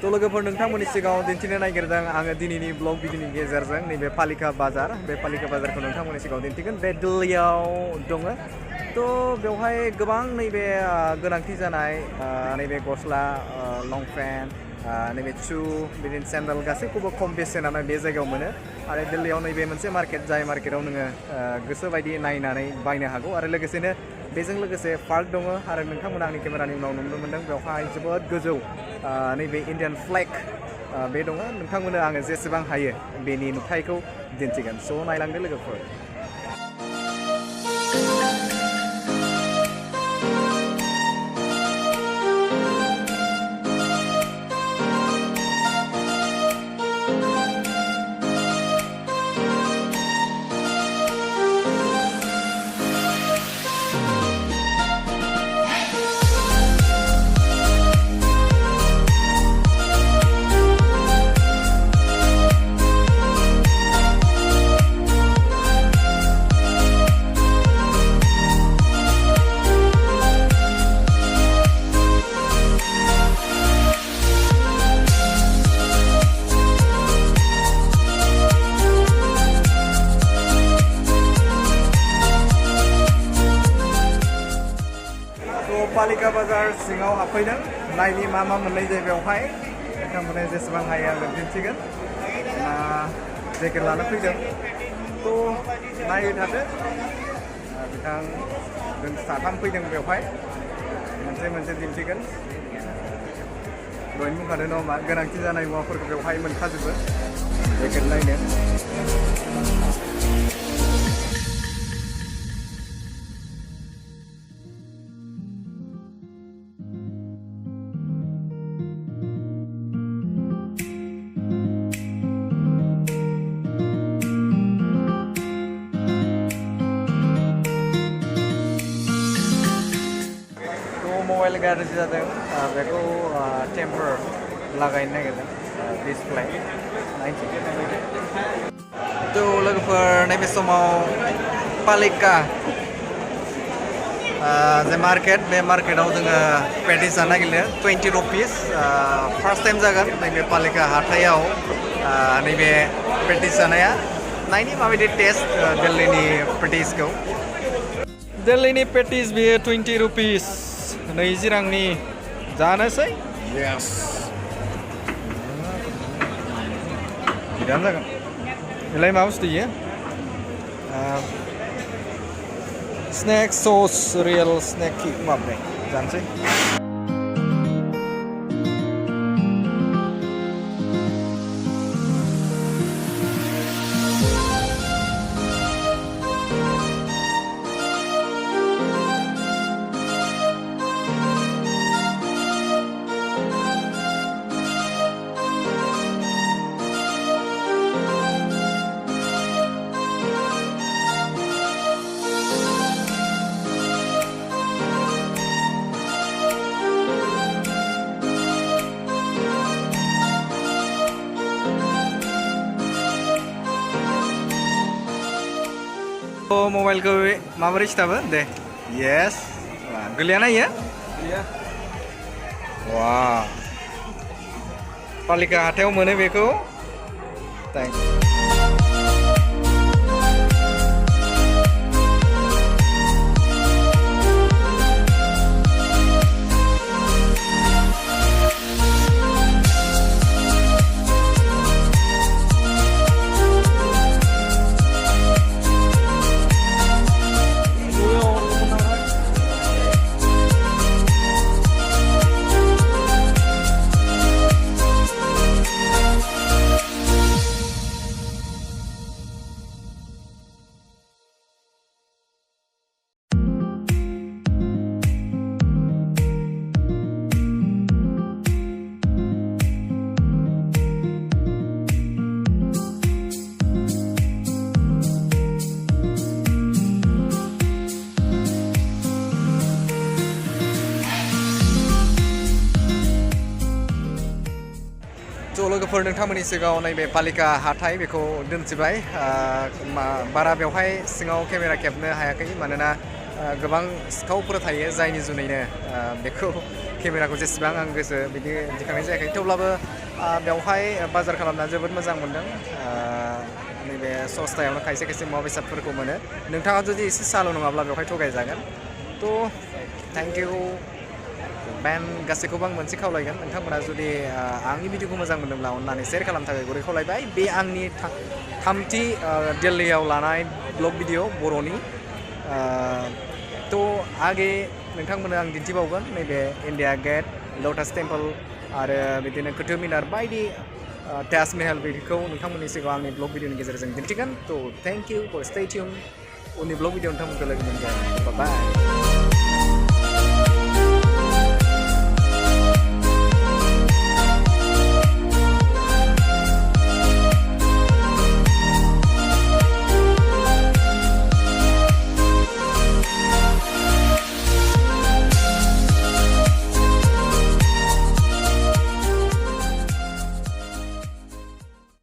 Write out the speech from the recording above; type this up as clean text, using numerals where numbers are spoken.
तो लोगोफोर नोंथांमोननि सिगाङाव दिन्थिनो नागिरदों आङो दिनैनि ब्लग भिडिअनि गेजेरजों नैबे पालिका बाजार बे पालिका बाजारखौ नोंथांमोननि सिगाङाव दिन्थिगोन बे दिल्लीयाव दङ तो बेवहाय गोबां नैबे गोनांथि जानाय नैबे गस्ला लंपेन्ट नैबे शु बिदिनो सेन्डेल गासैखौबो खम बेसेनावनो बे जायगायाव मोनो आरो दिल्लीयाव नैबे मोनसे मार्केट जाय मार्केटाव नोङो गोसो बायदि नायनानै बायनो हागौ आरो लोगोसेनो बेजों लोगोसे पार्क दङ आरो नोंथांमोना आंनि केमेरानि उनाव नुनो मोन्दों बेवहाय जोबोद गोजौ नैबे इन्डियान फ्लेग बे दङ नोंथांमोननो आङो जेसेबां हायो बेनि नुथायखौ दिन्थिगोन स' नायलांदो लोगोफोर पालिका बाजार सिङाव हाबफैदों नायनि मा मोननाय जायो बेवहाय नोंथांमोना जेसेबां हायो आङो दिन्थिगोन जेकेट लाना फैदों तो नायबाय थादो बिथां जों साथाम फैदों बेवहाय मोनसे दिन्थिगोन दहायनो बुंखादों नङा होमबा गोनांथि जानाय मुवाफोरखौ बेवहाय मोनखाजोबो जेकेट नायनो मबाइल गाज्रि जादों बेखौ टेम्पार लागायनो नागिरदों डिसप्ले तो लोगोफोर नैबे समाव पालिका जे मार्केट बे मार्केटाव जोङो पेटिस जानो नागिरदों 20 रुपिस फार्स्ट टाइम जागोन नैबे पालिका हाथायाव नैबे पेटिस जानाया नायनि माबायदि टेस्ट दिल्लीनि पेटिसखौ दिल्लीनि पेटिस बेयो 20 रुपिस 20 रांनि जानोसै यस बिराद जागोन बेलाय मा बुस्थु इयो स्नेक सस रियेल स्नेक किक माबे जानोसै मबाइलखौ माबोरै सिथाबो दे येस गोलैयाना इयो वा पालिका हाथायाव मोनो बेखौ लोगोफोर नोंथांमोननि सिगाङाव नैबे पालिका हाथाय बेखौ दोनथिबाय बारा बेवहाय सिङाव केमेरा खेबनो हायाखै मानोना गोबां सिखावफोर थायो जायनि जुनैनो बेखौ केमेराखौ जेसेबां आं गोसो बिदि दिखांनाय जायाखै थेवब्लाबो बेवहाय बाजार खालामना जोबोद मोजां मोनदों नैबे सस्तायावनो खायसे खायसे मुवा बेसादफोरखौ मोनो नोंथाङा जुदि एसे सालु नङाब्ला बेवहाय थगायजागोन थ' थेंक इउ बेन गासैखौबो आं मोनसे खावलायगोन नोंथांमोना जुदि आंनि भिडिअखौ मोजां मोनदोंब्ला अननानै शेयार खालामनो थाखाय गुरै खावलायबाय बे आंनि थामथि दिल्लीयाव लानाय ब्लग भिडिअ बर'नि थ' आगे नोंथांमोननो आं दिन्थिबावगोन नैबे इन्डिया गेट लटास टेम्पोल आरो बिदिनो कुतुब मिनार बायदि ताजमहल बिदिखौ नोंथांमोननि सिगाङाव आंनि ब्लग भिडिअनि गेजेरजों दिन्थिगोन थ' thank you for stay tune उननि ब्लग भिडिअ नोंथांमोनखौ लोगो मोनगोन बाय